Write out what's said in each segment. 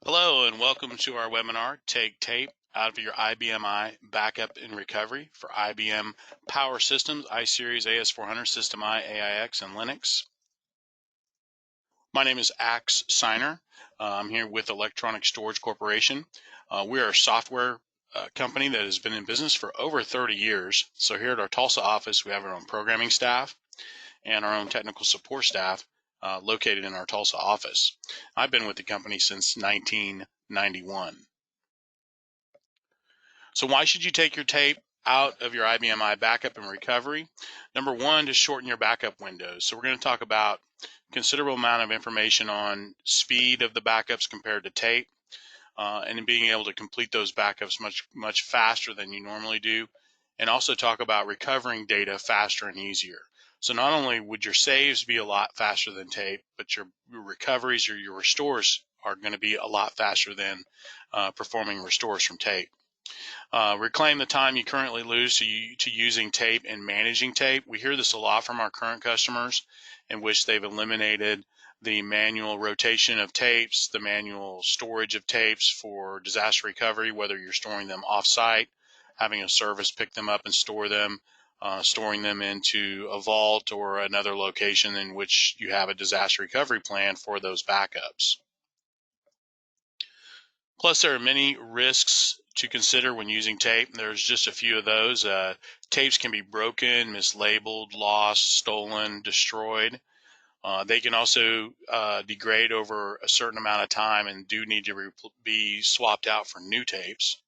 Hello and welcome to our webinar, Take Tape Out of Your IBM I Backup and Recovery for IBM Power Systems, iSeries, AS400, System I, AIX, and Linux. My name is Axe Signer. I'm here with Electronic Storage Corporation. We are a software company that has been in business for over 30 years. So here at our Tulsa office, we have our own programming staff and our own technical support staff located in our Tulsa office. I've been with the company since 1991. So why should you take your tape out of your IBM I backup and recovery? Number one, to shorten your backup windows. So we're going to talk about considerable amount of information on speed of the backups compared to tape, and being able to complete those backups much faster than you normally do, and also talk about recovering data faster and easier. So not only would your saves be a lot faster than tape, but your recoveries or your restores are going to be a lot faster than performing restores from tape. Reclaim the time you currently lose to using tape and managing tape. We hear this a lot from our current customers, in which they've eliminated the manual rotation of tapes, the manual storage of tapes for disaster recovery, whether you're storing them off-site, having a service pick them up and store them, storing them into a vault or another location in which you have a disaster recovery plan for those backups. Plus, there are many risks to consider when using tape. There's just a few of those. Tapes can be broken, mislabeled, lost, stolen, destroyed. They can also degrade over a certain amount of time and do need to be swapped out for new tapes.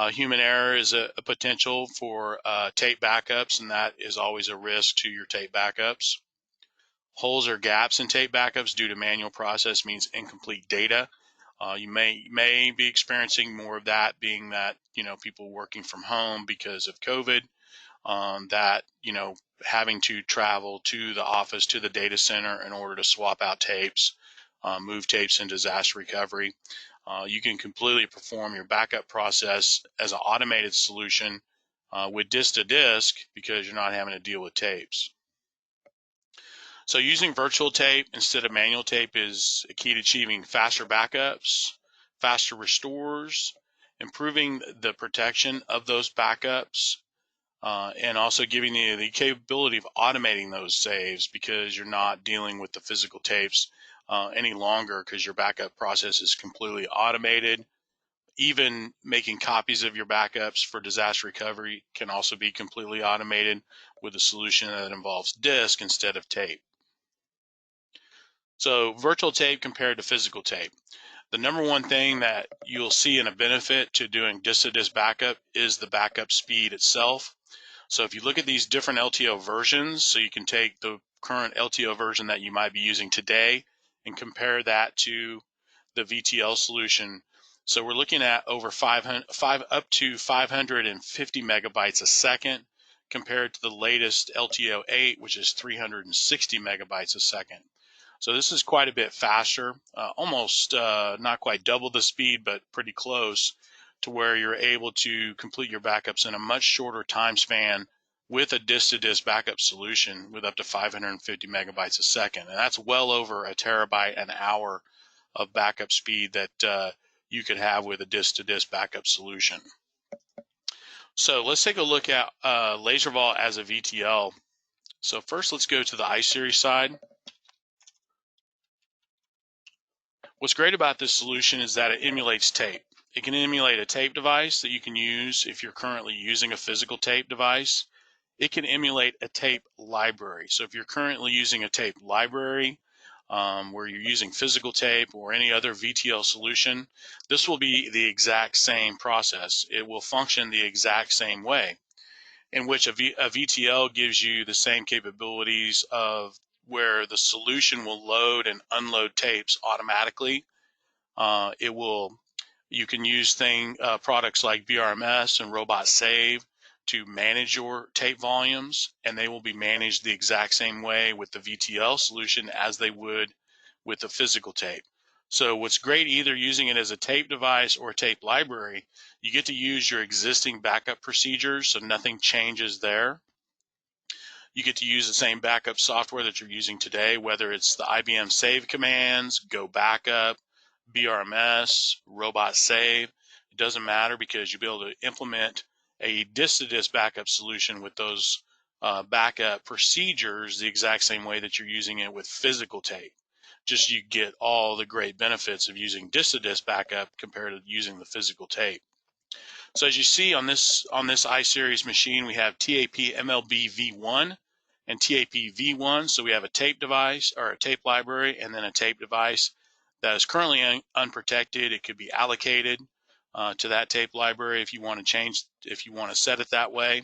Human error is a potential for tape backups, and that is always a risk to your tape backups. Holes or gaps in tape backups due to manual process means incomplete data. You may be experiencing more of that, being that people working from home because of COVID, that having to travel to the office, to the data center in order to swap out tapes, move tapes in disaster recovery. You can completely perform your backup process as an automated solution with disk to disk because you're not having to deal with tapes. So using virtual tape instead of manual tape is a key to achieving faster backups, faster restores, improving the protection of those backups, and also giving you the capability of automating those saves because you're not dealing with the physical tapes any longer because your backup process is completely automated. Even making copies of your backups for disaster recovery can also be completely automated with a solution that involves disk instead of tape. So virtual tape compared to physical tape. The number one thing that you'll see in a benefit to doing disk-to-disk backup is the backup speed itself. So if you look at these different LTO versions, so you can take the current LTO version that you might be using today and compare that to the ViTL solution. So we're looking at over up to 550 megabytes a second compared to the latest LTO 8, which is 360 megabytes a second. So this is quite a bit faster, almost not quite double the speed, but pretty close to where you're able to complete your backups in a much shorter time span with a disk-to-disk backup solution with up to 550 megabytes a second. And that's well over a terabyte an hour of backup speed that you could have with a disk-to-disk backup solution. So let's take a look at LaserVault as a VTL. So first, let's go to the iSeries side. What's great about this solution is that it emulates tape. It can emulate a tape device that you can use if you're currently using a physical tape device. It can emulate a tape library. So if you're currently using a tape library where you're using physical tape or any other VTL solution, this will be the exact same process. It will function the exact same way, in which a VTL gives you the same capabilities of where the solution will load and unload tapes automatically. You can use products like VRMS and Robot Save to manage your tape volumes, and they will be managed the exact same way with the VTL solution as they would with the physical tape. So what's great, either using it as a tape device or a tape library, you get to use your existing backup procedures, so nothing changes there. You get to use the same backup software that you're using today, whether it's the IBM save commands, go backup, BRMS, robot save. It doesn't matter because you'll be able to implement a disk-to-disk backup solution with those backup procedures the exact same way that you're using it with physical tape. Just you get all the great benefits of using disk-to-disk backup compared to using the physical tape. So as you see on this iSeries machine, we have TAP MLB V1 and TAP V1. So we have a tape device or a tape library and then a tape device that is currently unprotected. It could be allocated to that tape library if you want to set it that way.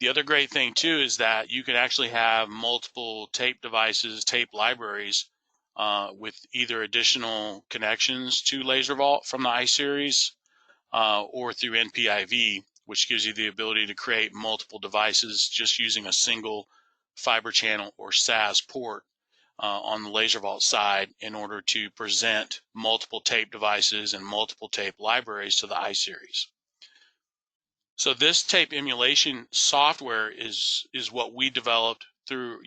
The other great thing too is that you can actually have multiple tape devices, tape libraries with either additional connections to LaserVault from the iSeries or through NPIV, which gives you the ability to create multiple devices just using a single fiber channel or SAS port on the LaserVault side in order to present multiple tape devices and multiple tape libraries to the iSeries. So this tape emulation software is what we developed through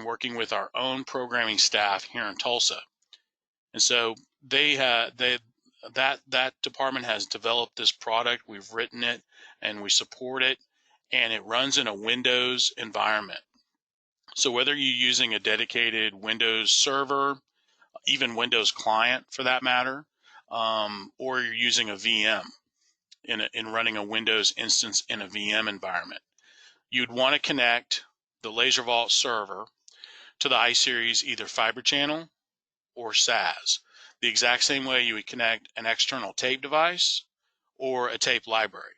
working with our own programming staff here in Tulsa. And so that department has developed this product. We've written it and we support it, and it runs in a Windows environment. So whether you're using a dedicated Windows server, even Windows client for that matter, or you're using a VM in running a Windows instance in a VM environment, you'd want to connect the LaserVault server to the iSeries either fiber channel or SAS, the exact same way you would connect an external tape device or a tape library.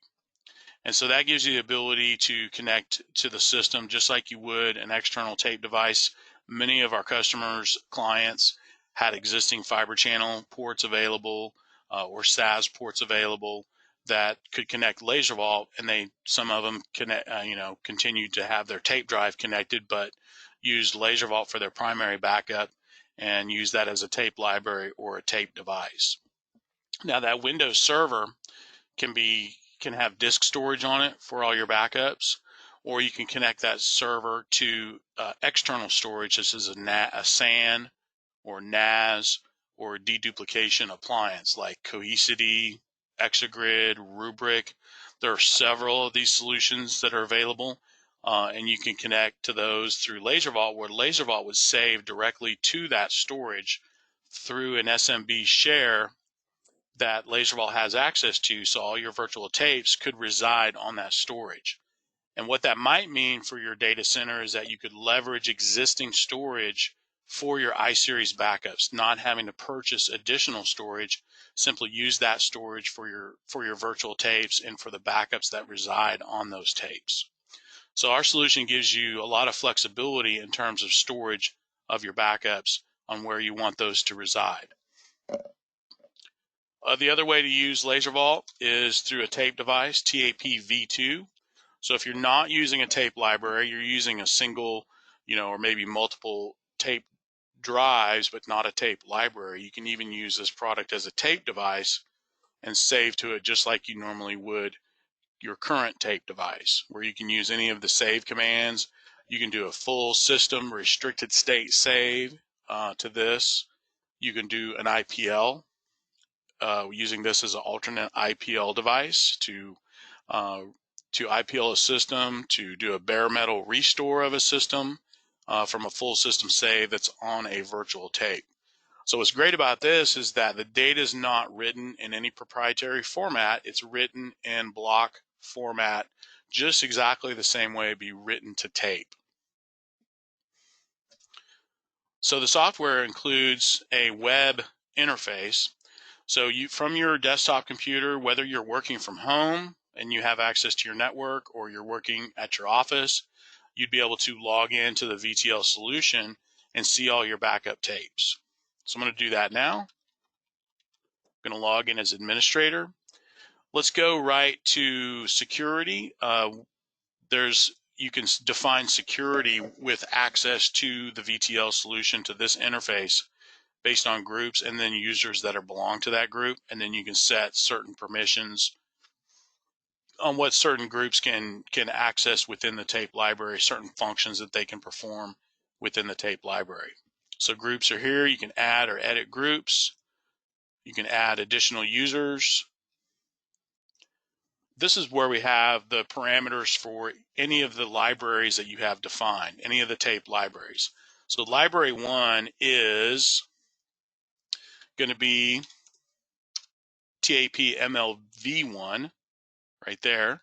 And so that gives you the ability to connect to the system just like you would an external tape device. Many of our customers, clients, had existing fiber channel ports available or SAS ports available that could connect LaserVault, and some of them continued to have their tape drive connected, but used LaserVault for their primary backup and use that as a tape library or a tape device. Now that Windows server can have disk storage on it for all your backups, or you can connect that server to external storage, such as a SAN or NAS or deduplication appliance like Cohesity, Exagrid, Rubrik. There are several of these solutions that are available, and you can connect to those through LaserVault, where LaserVault would save directly to that storage through an SMB share that LaserVault has access to, so all your virtual tapes could reside on that storage. And what that might mean for your data center is that you could leverage existing storage for your iSeries backups, not having to purchase additional storage. Simply use that storage for your virtual tapes and for the backups that reside on those tapes. So our solution gives you a lot of flexibility in terms of storage of your backups on where you want those to reside. The other way to use LaserVault is through a tape device, TAP V2. So if you're not using a tape library, you're using a single, or maybe multiple tape drives, but not a tape library, you can even use this product as a tape device and save to it just like you normally would your current tape device, where you can use any of the save commands. You can do a full system restricted state save to this. You can do an IPL, using this as an alternate IPL device to IPL a system, to do a bare metal restore of a system from a full system save that's on a virtual tape. So what's great about this is that the data is not written in any proprietary format. It's written in block format, just exactly the same way it'd be written to tape. So the software includes a web interface. So from your desktop computer, whether you're working from home and you have access to your network, or you're working at your office, you'd be able to log into the ViTL solution and see all your backup tapes. So I'm going to do that now. I'm going to log in as administrator. Let's go right to security. You can define security with access to the ViTL solution, to this interface, based on groups and then users that belong to that group, and then you can set certain permissions on what certain groups can access within the tape library, certain functions that they can perform within the tape library. So groups are here. You can add or edit groups. You can add additional users. This is where we have the parameters for any of the libraries that you have defined, any of the tape libraries. So library 1 is going to be TAP MLV1 right there.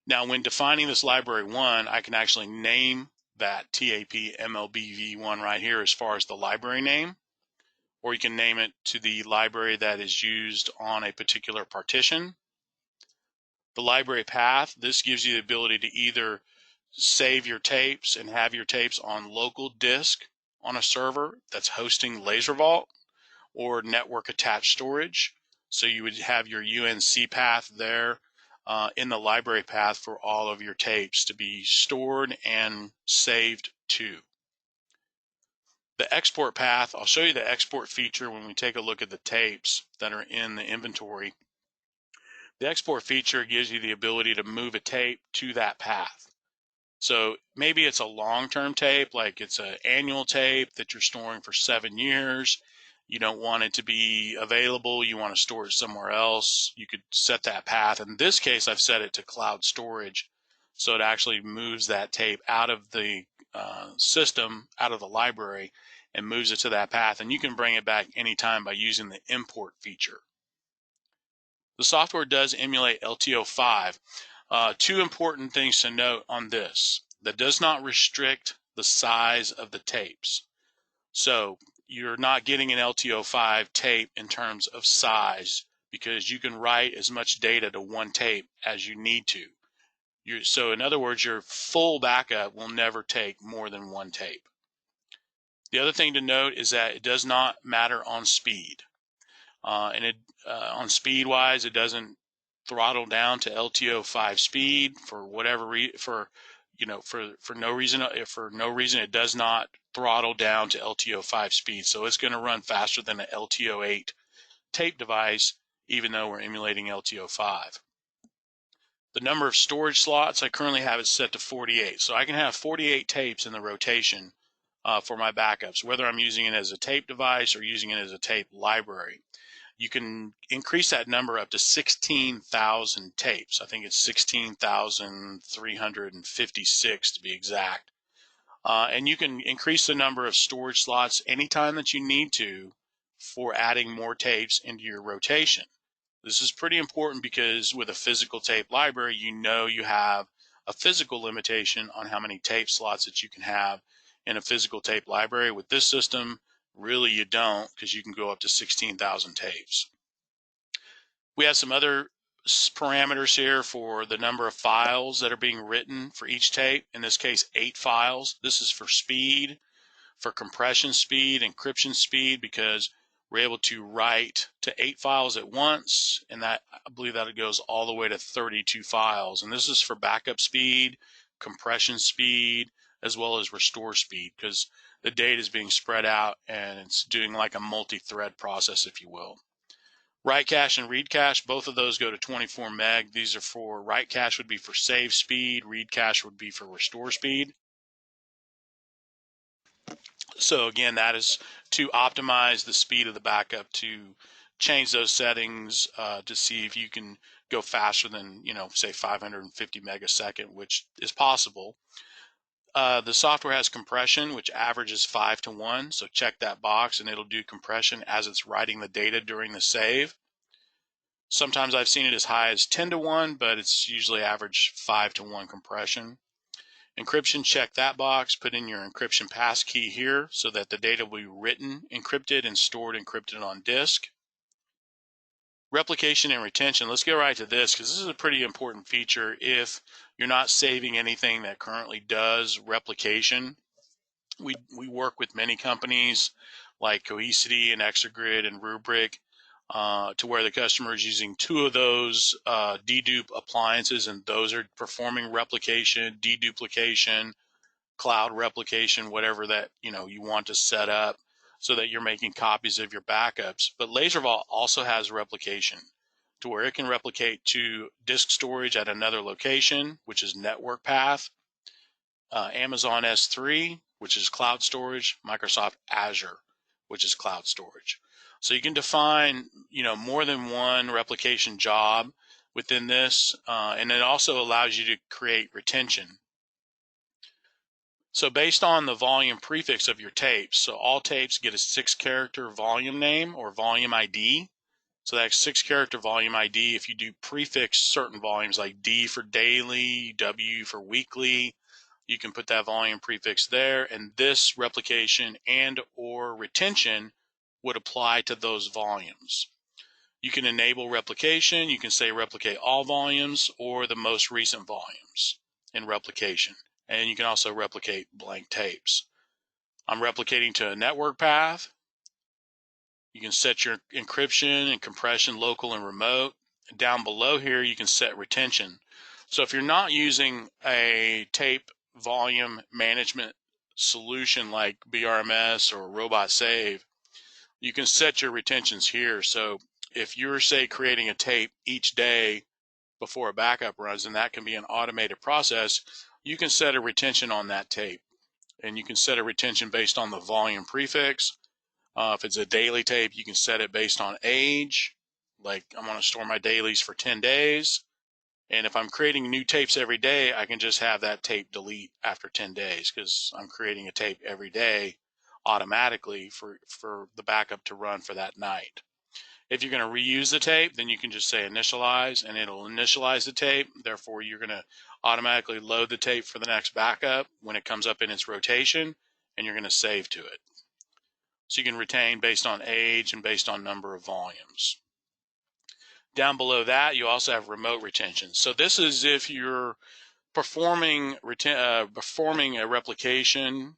Now, when defining this library 1, I can actually name that TAP MLBV1 right here as far as the library name, or you can name it to the library that is used on a particular partition. The library path, this gives you the ability to either save your tapes and have your tapes on local disk on a server that's hosting LaserVault or network attached storage. So you would have your UNC path there in the library path for all of your tapes to be stored and saved to. The export path, I'll show you the export feature when we take a look at the tapes that are in the inventory. The export feature gives you the ability to move a tape to that path. So maybe it's a long-term tape, like it's an annual tape that you're storing for 7 years. You don't want it to be available. You want to store it somewhere else. You could set that path. In this case, I've set it to cloud storage. So it actually moves that tape out of the system, out of the library, and moves it to that path. And you can bring it back anytime by using the import feature. The software does emulate LTO5. Two important things to note on this. That does not restrict the size of the tapes. So you're not getting an LTO5 tape in terms of size because you can write as much data to one tape as you need to. So in other words, your full backup will never take more than one tape. The other thing to note is that it does not matter on speed. On speed wise, it doesn't throttle down to LTO5 speed for whatever for no reason. If for no reason it does not throttle down to LTO5 speed, so it's going to run faster than an LTO8 tape device, even though we're emulating LTO5. The number of storage slots, I currently have it set to 48, so I can have 48 tapes in the rotation for my backups, whether I'm using it as a tape device or using it as a tape library. You can increase that number up to 16,000 tapes. I think it's 16,356 to be exact. And you can increase the number of storage slots anytime that you need to for adding more tapes into your rotation. This is pretty important because with a physical tape library, you know you have a physical limitation on how many tape slots that you can have in a physical tape library. With this system, really you don't, because you can go up to 16,000 tapes. We have some other parameters here for the number of files that are being written for each tape. In this case, 8 files. This is for speed, for compression speed, encryption speed, because we're able to write to 8 files at once, and that, I believe that it goes all the way to 32 files. And this is for backup speed, compression speed, as well as restore speed, because the data is being spread out and it's doing like a multi-thread process, if you will. Write cache and read cache, both of those go to 24 meg. These are for write cache would be for save speed, read cache would be for restore speed. So again, that is to optimize the speed of the backup, to change those settings to see if you can go faster than, say 550 megasecond, which is possible. The software has compression, which averages 5 to 1. So check that box and it'll do compression as it's writing the data during the save. Sometimes I've seen it as high as 10 to 1, but it's usually average 5 to 1 compression. Encryption, check that box, put in your encryption passkey here so that the data will be written encrypted and stored encrypted on disk. Replication and retention, let's get right to this because this is a pretty important feature if you're not saving anything that currently does replication. We work with many companies like Cohesity and Exagrid and Rubrik to where the customer is using 2 of those dedupe appliances, and those are performing replication, deduplication, cloud replication, whatever that you want to set up so that you're making copies of your backups. But LaserVault also has replication to where it can replicate to disk storage at another location, which is network path. Amazon S3, which is cloud storage, Microsoft Azure, which is cloud storage. So you can define, more than one replication job within this, and it also allows you to create retention. So based on the volume prefix of your tapes, so all tapes get a 6-character volume name or volume ID. So that's 6-character volume ID. If you do prefix certain volumes like D for daily, W for weekly, you can put that volume prefix there, and this replication and or retention would apply to those volumes. You can enable replication. You can say replicate all volumes or the most recent volumes in replication. And you can also replicate blank tapes. I'm replicating to a network path. You can set your encryption and compression local and remote. Down below here, you can set retention. So if you're not using a tape volume management solution like BRMS or Robot Save, you can set your retentions here. So if you're, say, creating a tape each day before a backup runs, and that can be an automated process, you can set a retention on that tape. And you can set a retention based on the volume prefix. If it's a daily tape, you can set it based on age. Like, I want to store my dailies for 10 days. And if I'm creating new tapes every day, I can just have that tape delete after 10 days because I'm creating a tape every day automatically for the backup to run for that night. If you're going to reuse the tape, then you can just say initialize, and it'll initialize the tape. Therefore, you're going to automatically load the tape for the next backup when it comes up in its rotation, and you're going to save to it. So you can retain based on age and based on number of volumes. Down below that, you also have remote retention. So this is if you're performing a replication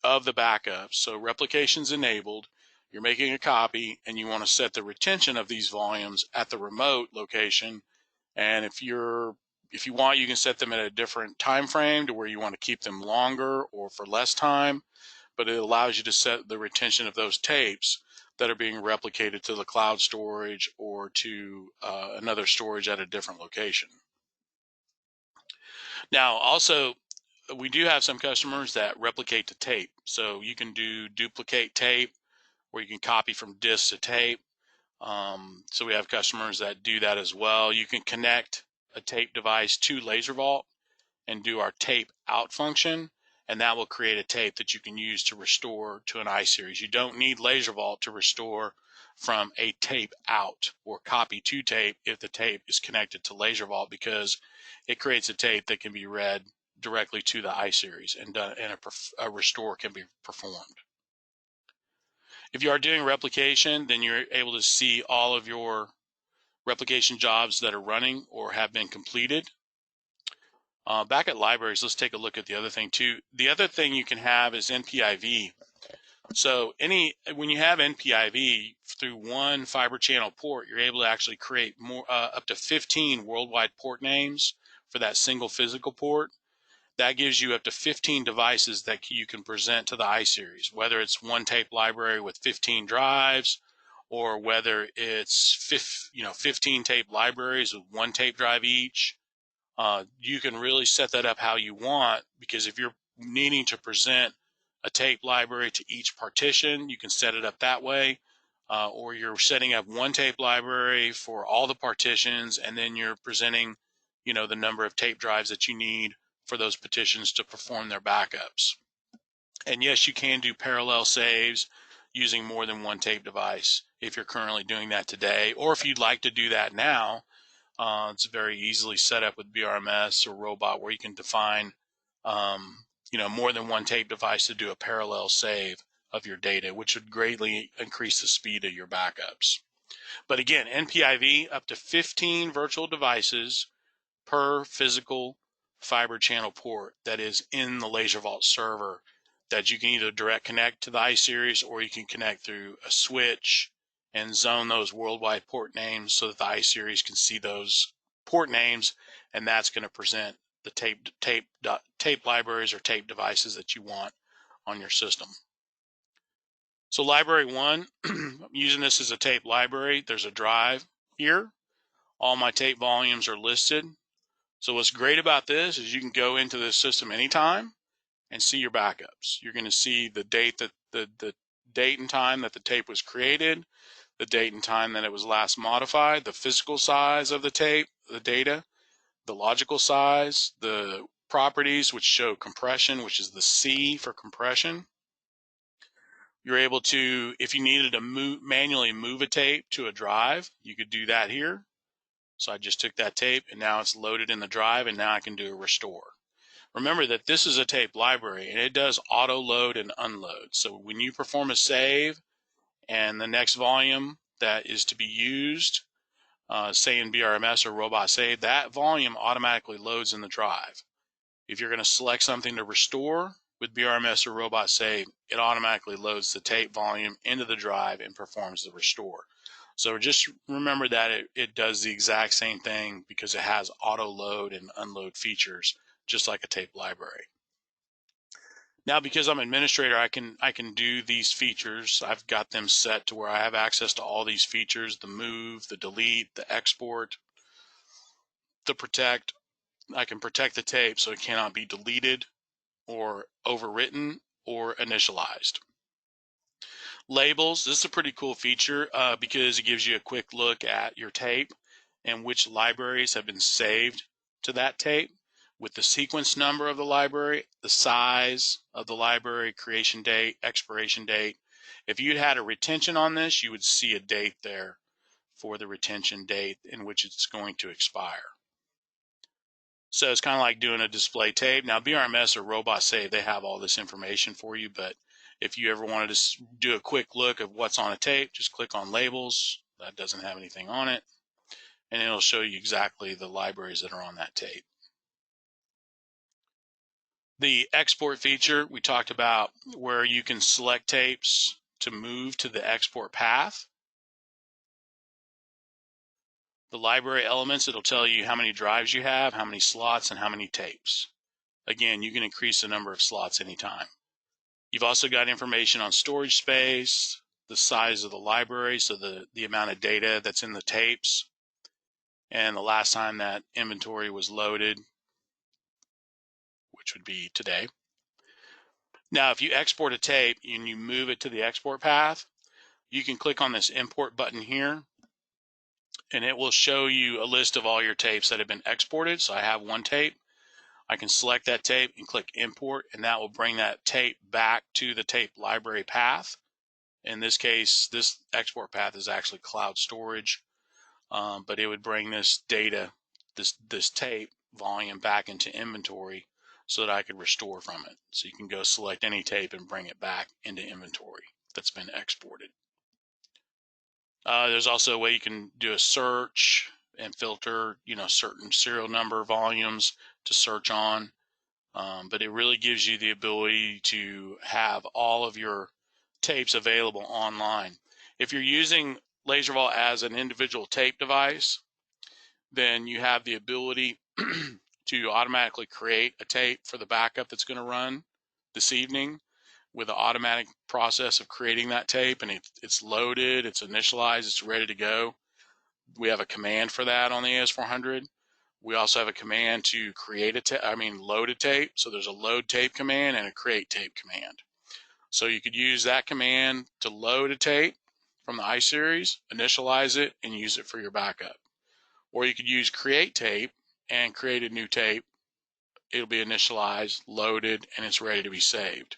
of the backup. So replication's enabled, you're making a copy, and you want to set the retention of these volumes at the remote location. And if you want, you can set them at a different time frame to where you want to keep them longer or for less time. But it allows you to set the retention of those tapes that are being replicated to the cloud storage or to another storage at a different location. Now, also, we do have some customers that replicate to tape. So you can do duplicate tape, where you can copy from disk to tape. So we have customers that do that as well. You can connect a tape device to LaserVault and do our tape out function, and that will create a tape that you can use to restore to an iSeries. You don't need LaserVault to restore from a tape out or copy to tape if the tape is connected to LaserVault, because it creates a tape that can be read directly to the iSeries and a restore can be performed. If you are doing replication, then you're able to see all of your replication jobs that are running or have been completed. Back at libraries, let's take a look at the other thing too. The other thing you can have is NPIV. So when you have NPIV through one fiber channel port, you're able to actually create up to 15 worldwide port names for that single physical port. That gives you up to 15 devices that you can present to the iSeries, whether it's one tape library with 15 drives, or whether it's 15 tape libraries with one tape drive each. You can really set that up how you want, because if you're needing to present a tape library to each partition, you can set it up that way. Or you're setting up one tape library for all the partitions, and then you're presenting, the number of tape drives that you need for those partitions to perform their backups. And yes, you can do parallel saves using more than one tape device if you're currently doing that today, or if you'd like to do that now. It's very easily set up with BRMS or Robot, where you can define, more than one tape device to do a parallel save of your data, which would greatly increase the speed of your backups. But again, NPIV, up to 15 virtual devices per physical fiber channel port that is in the LaserVault server, that you can either direct connect to the iSeries, or you can connect through a switch and zone those worldwide port names so that the iSeries can see those port names, and that's going to present the tape libraries or tape devices that you want on your system. So library 1, I'm using this as a tape library. There's a drive here. All my tape volumes are listed. So what's great about this is you can go into this system anytime and see your backups. You're going to see the date that the date and time that the tape was created, the date and time that it was last modified, the physical size of the tape, the data, the logical size, the properties which show compression, which is the C for compression. You're able to, if you needed to manually move a tape to a drive, you could do that here. So I just took that tape and now it's loaded in the drive, and now I can do a restore. Remember that this is a tape library and it does auto load and unload. So when you perform a save and the next volume that is to be used, say in BRMS or Robot Save, that volume automatically loads in the drive. If you're going to select something to restore with BRMS or Robot Save, it automatically loads the tape volume into the drive and performs the restore. So just remember that it does the exact same thing because it has auto load and unload features, just like a tape library. Now, because I'm administrator, I can do these features. I've got them set to where I have access to all these features: the move, the delete, the export, the protect. I can protect the tape so it cannot be deleted or overwritten or initialized. Labels, this is a pretty cool feature because it gives you a quick look at your tape and which libraries have been saved to that tape, with the sequence number of the library, the size of the library, creation date, expiration date. If you had a retention on this, you would see a date there for the retention date in which it's going to expire. So it's kind of like doing a display tape. Now, BRMS or Robot Save, they have all this information for you, but if you ever wanted to do a quick look of what's on a tape, just click on labels. That doesn't have anything on it, and it'll show you exactly the libraries that are on that tape. The export feature, we talked about where you can select tapes to move to the export path. The library elements, it'll tell you how many drives you have, how many slots, and how many tapes. Again, you can increase the number of slots anytime. You've also got information on storage space, the size of the library, so the amount of data that's in the tapes, and the last time that inventory was loaded, which would be today. Now, if you export a tape and you move it to the export path, you can click on this import button here, and it will show you a list of all your tapes that have been exported. So I have one tape. I can select that tape and click import, and that will bring that tape back to the tape library path. In this case, this export path is actually cloud storage, but it would bring this data, this tape volume back into inventory so that I could restore from it. So you can go select any tape and bring it back into inventory that's been exported. There's also a way you can do a search and filter, certain serial number volumes to search on. But it really gives you the ability to have all of your tapes available online. If you're using LaserVault as an individual tape device, then you have the ability to automatically create a tape for the backup that's going to run this evening with an automatic process of creating that tape, and it's loaded, it's initialized, it's ready to go. We have a command for that on the AS400. We also have a command to load a tape. So there's a load tape command and a create tape command. So you could use that command to load a tape from the iSeries, initialize it, and use it for your backup. Or you could use create tape and create a new tape. It'll be initialized, loaded, and it's ready to be saved.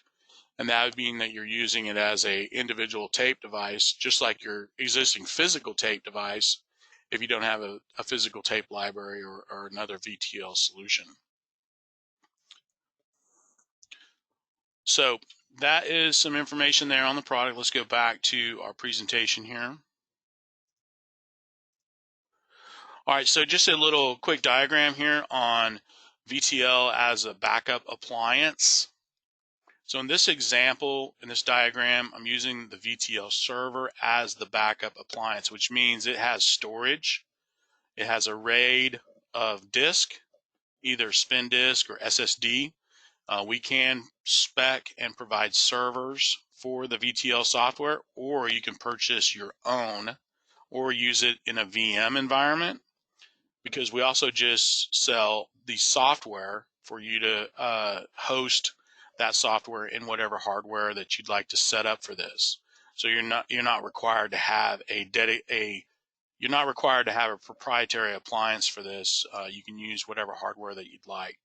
And that would mean that you're using it as an individual tape device, just like your existing physical tape device, if you don't have a physical tape library or another ViTL solution. So that is some information there on the product. Let's go back to our presentation here. All right, so just a little quick diagram here on ViTL as a backup appliance. So in this example, in this diagram, I'm using the ViTL server as the backup appliance, which means it has storage. It has a RAID of disk, either spin disk or SSD. We can spec and provide servers for the ViTL software, or you can purchase your own or use it in a VM environment, because we also just sell the software for you to host that software in whatever hardware that you'd like to set up for this. So you're not required to have you're not required to have a proprietary appliance for this. You can use whatever hardware that you'd like.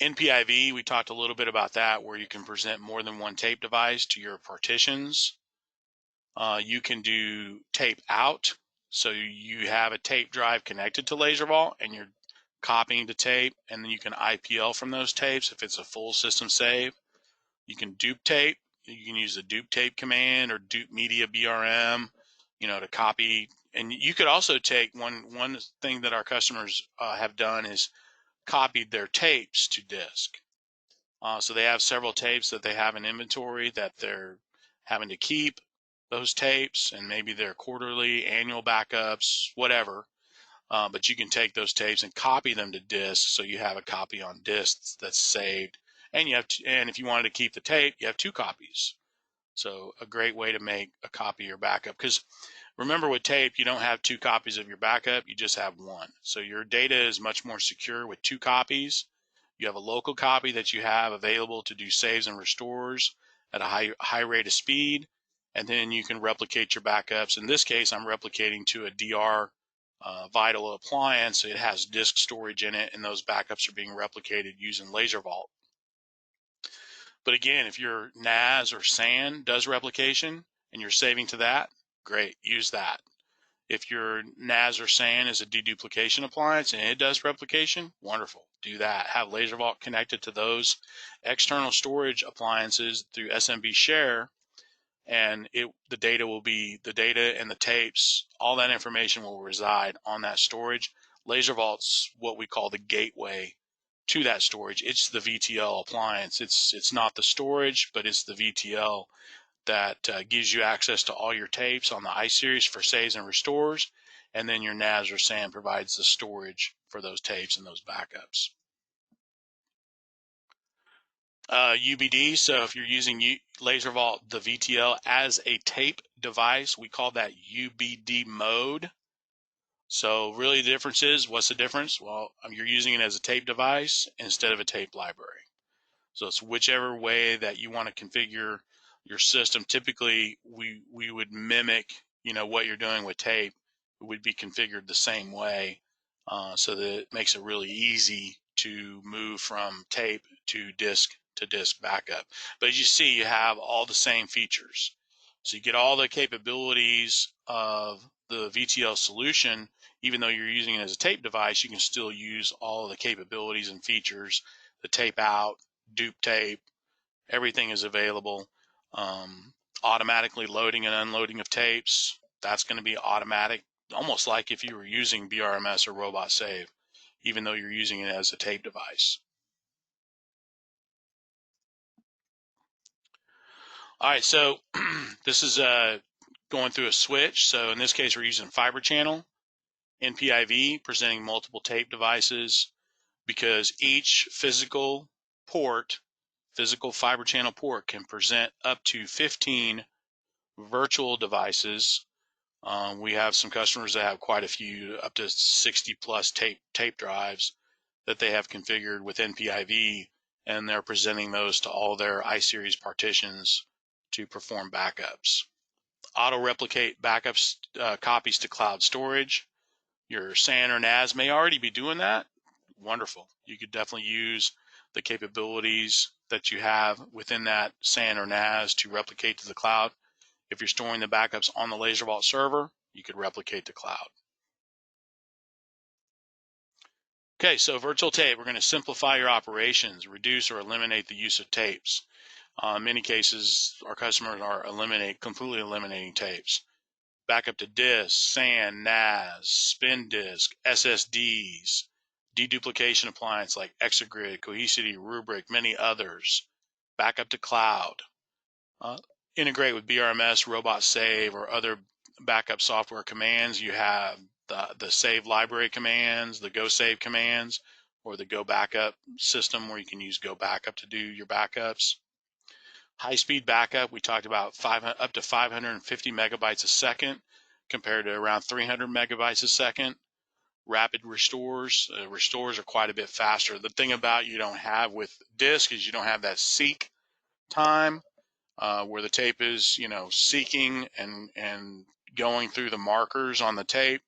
NPIV, we talked a little bit about that, where you can present more than one tape device to your partitions. You can do tape out, so you have a tape drive connected to LaserVault and you're copying the tape, and then you can IPL from those tapes if it's a full system save. You can dupe tape. You can use the dupe tape command or dupe media BRM, to copy. And you could also take one thing that our customers have done is copied their tapes to disk. So they have several tapes that they have in inventory that they're having to keep those tapes, and maybe they're quarterly, annual backups, whatever. But you can take those tapes and copy them to disk, so you have a copy on disk that's saved. And and if you wanted to keep the tape, you have 2 copies. So a great way to make a copy of your backup, because remember, with tape, you don't have 2 copies of your backup, you just have 1. So your data is much more secure with 2 copies. You have a local copy that you have available to do saves and restores at a high rate of speed, and then you can replicate your backups. In this case, I'm replicating to a DR ViTL appliance. It has disk storage in it, and those backups are being replicated using LaserVault. But again, if your NAS or SAN does replication and you're saving to that, great, use that. If your NAS or SAN is a deduplication appliance and it does replication, wonderful, do that. Have LaserVault connected to those external storage appliances through SMB share, and the data and the tapes, all that information will reside on that storage. LaserVault's what we call the gateway to that storage. It's the ViTL appliance. It's not the storage, but it's the ViTL that gives you access to all your tapes on the iSeries for saves and restores, and then your NAS or SAN provides the storage for those tapes and those backups. UBD, so if you're using LaserVault, the ViTL, as a tape device, we call that UBD mode. So really the difference is, what's the difference? Well, you're using it as a tape device instead of a tape library. So it's whichever way that you want to configure your system. Typically, we would mimic, what you're doing with tape. It would be configured the same way, so that it makes it really easy to move from tape to disk backup. But as you see, you have all the same features. So you get all the capabilities of the ViTL solution. Even though you're using it as a tape device, you can still use all of the capabilities and features. The tape out, dupe tape, everything is available. Automatically loading and unloading of tapes, that's going to be automatic, almost like if you were using BRMS or Robot Save, even though you're using it as a tape device. All right, so this is going through a switch. So in this case, we're using fiber channel, NPIV, presenting multiple tape devices, because each physical fiber channel port can present up to 15 virtual devices. We have some customers that have quite a few, up to 60 plus tape drives that they have configured with NPIV, and they're presenting those to all their iSeries partitions to perform backups. Auto replicate backups, copies to cloud storage. Your SAN or NAS may already be doing that. Wonderful. You could definitely use the capabilities that you have within that SAN or NAS to replicate to the cloud. If you're storing the backups on the LaserVault server, you could replicate to cloud. Okay, so virtual tape, we're going to simplify your operations, reduce or eliminate the use of tapes. In many cases, our customers are completely eliminating tapes. Backup to disk, SAN, NAS, spin disk, SSDs, deduplication appliance like Exagrid, Cohesity, Rubric, many others. Backup to cloud. Integrate with BRMS, Robot Save, or other backup software commands. You have the save library commands, the go save commands, or the go backup system where you can use go backup to do your backups. High-speed backup, we talked about up to 550 megabytes a second compared to around 300 megabytes a second. rapid restores. Restores are quite a bit faster. The thing about you don't have with disk is you don't have that seek time where the tape is, seeking and going through the markers on the tape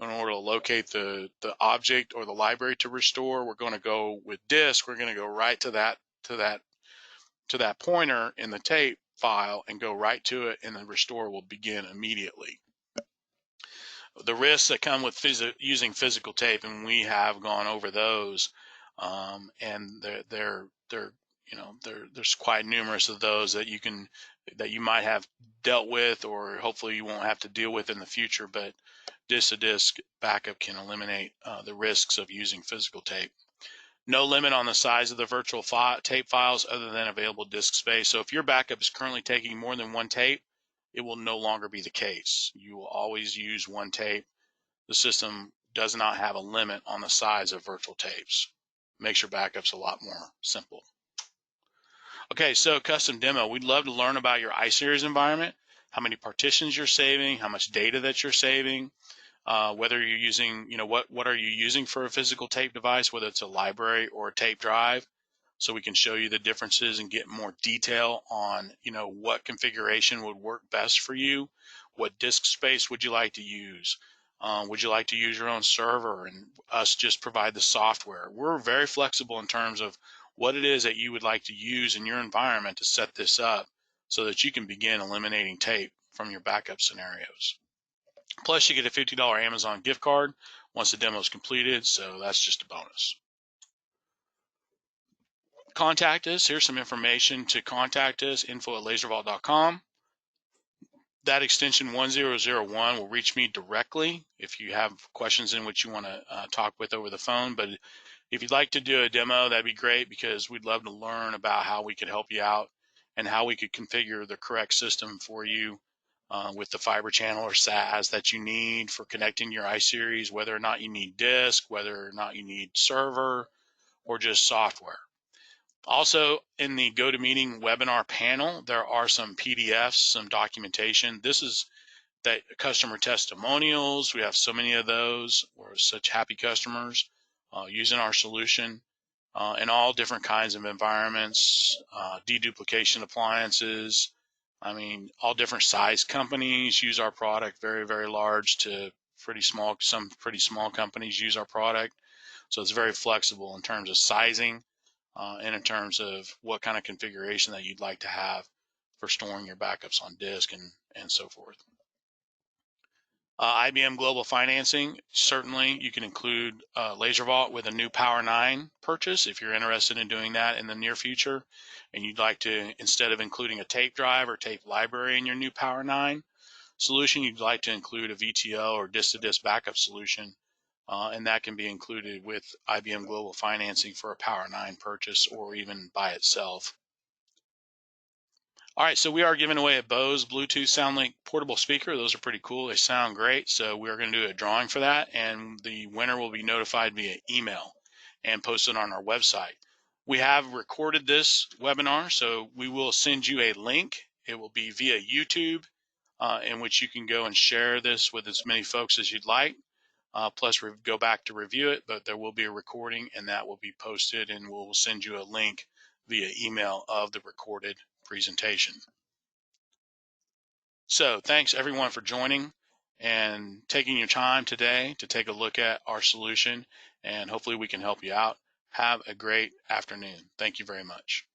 in order to locate the object or the library to restore. We're going to go with disk. We're going to go right to that pointer in the tape file and go right to it, and the restore will begin immediately. The risks that come with using physical tape, and we have gone over those, and there's quite numerous of those that you might have dealt with, or hopefully you won't have to deal with in the future. But disk-to-disk backup can eliminate the risks of using physical tape. No limit on the size of the virtual tape files other than available disk space. So if your backup is currently taking more than one tape, it will no longer be the case. You will always use one tape. The system does not have a limit on the size of virtual tapes. Makes your backups a lot more simple. Okay, so custom demo. We'd love to learn about your iSeries environment, how many partitions you're saving, how much data that you're saving, whether you're using, what are you using for a physical tape device, whether it's a library or a tape drive, so we can show you the differences and get more detail on, what configuration would work best for you. What disk space would you like to use? Would you like to use your own server and us just provide the software? We're very flexible in terms of what it is that you would like to use in your environment to set this up so that you can begin eliminating tape from your backup scenarios. Plus, you get a $50 Amazon gift card once the demo is completed, so that's just a bonus. Contact us. Here's some information to contact us, info@laservault.com. That extension 1001 will reach me directly if you have questions in which you want to talk with over the phone. But if you'd like to do a demo, that'd be great, because we'd love to learn about how we could help you out and how we could configure the correct system for you with the fiber channel or SAS that you need for connecting your iSeries, whether or not you need disk, whether or not you need server, or just software. Also, in the GoToMeeting webinar panel, there are some PDFs, some documentation. This is that customer testimonials. We have so many of those. We're such happy customers using our solution in all different kinds of environments, deduplication appliances. I mean, all different size companies use our product, very, very large to pretty small. Some pretty small companies use our product. So it's very flexible in terms of sizing and in terms of what kind of configuration that you'd like to have for storing your backups on disk and so forth. IBM Global Financing, certainly you can include LaserVault with a new Power 9 purchase if you're interested in doing that in the near future, and you'd like to, instead of including a tape drive or tape library in your new Power 9 solution, you'd like to include a ViTL or disk-to-disk backup solution, and that can be included with IBM Global Financing for a Power 9 purchase or even by itself. All right, so we are giving away a Bose Bluetooth SoundLink portable speaker. Those are pretty cool. They sound great. So we are going to do a drawing for that, and the winner will be notified via email and posted on our website. We have recorded this webinar, so we will send you a link. It will be via YouTube, in which you can go and share this with as many folks as you'd like. Plus, go back to review it, but there will be a recording, and that will be posted, and we'll send you a link via email of the recorded presentation. So thanks everyone for joining and taking your time today to take a look at our solution, and hopefully we can help you out. Have a great afternoon. Thank you very much.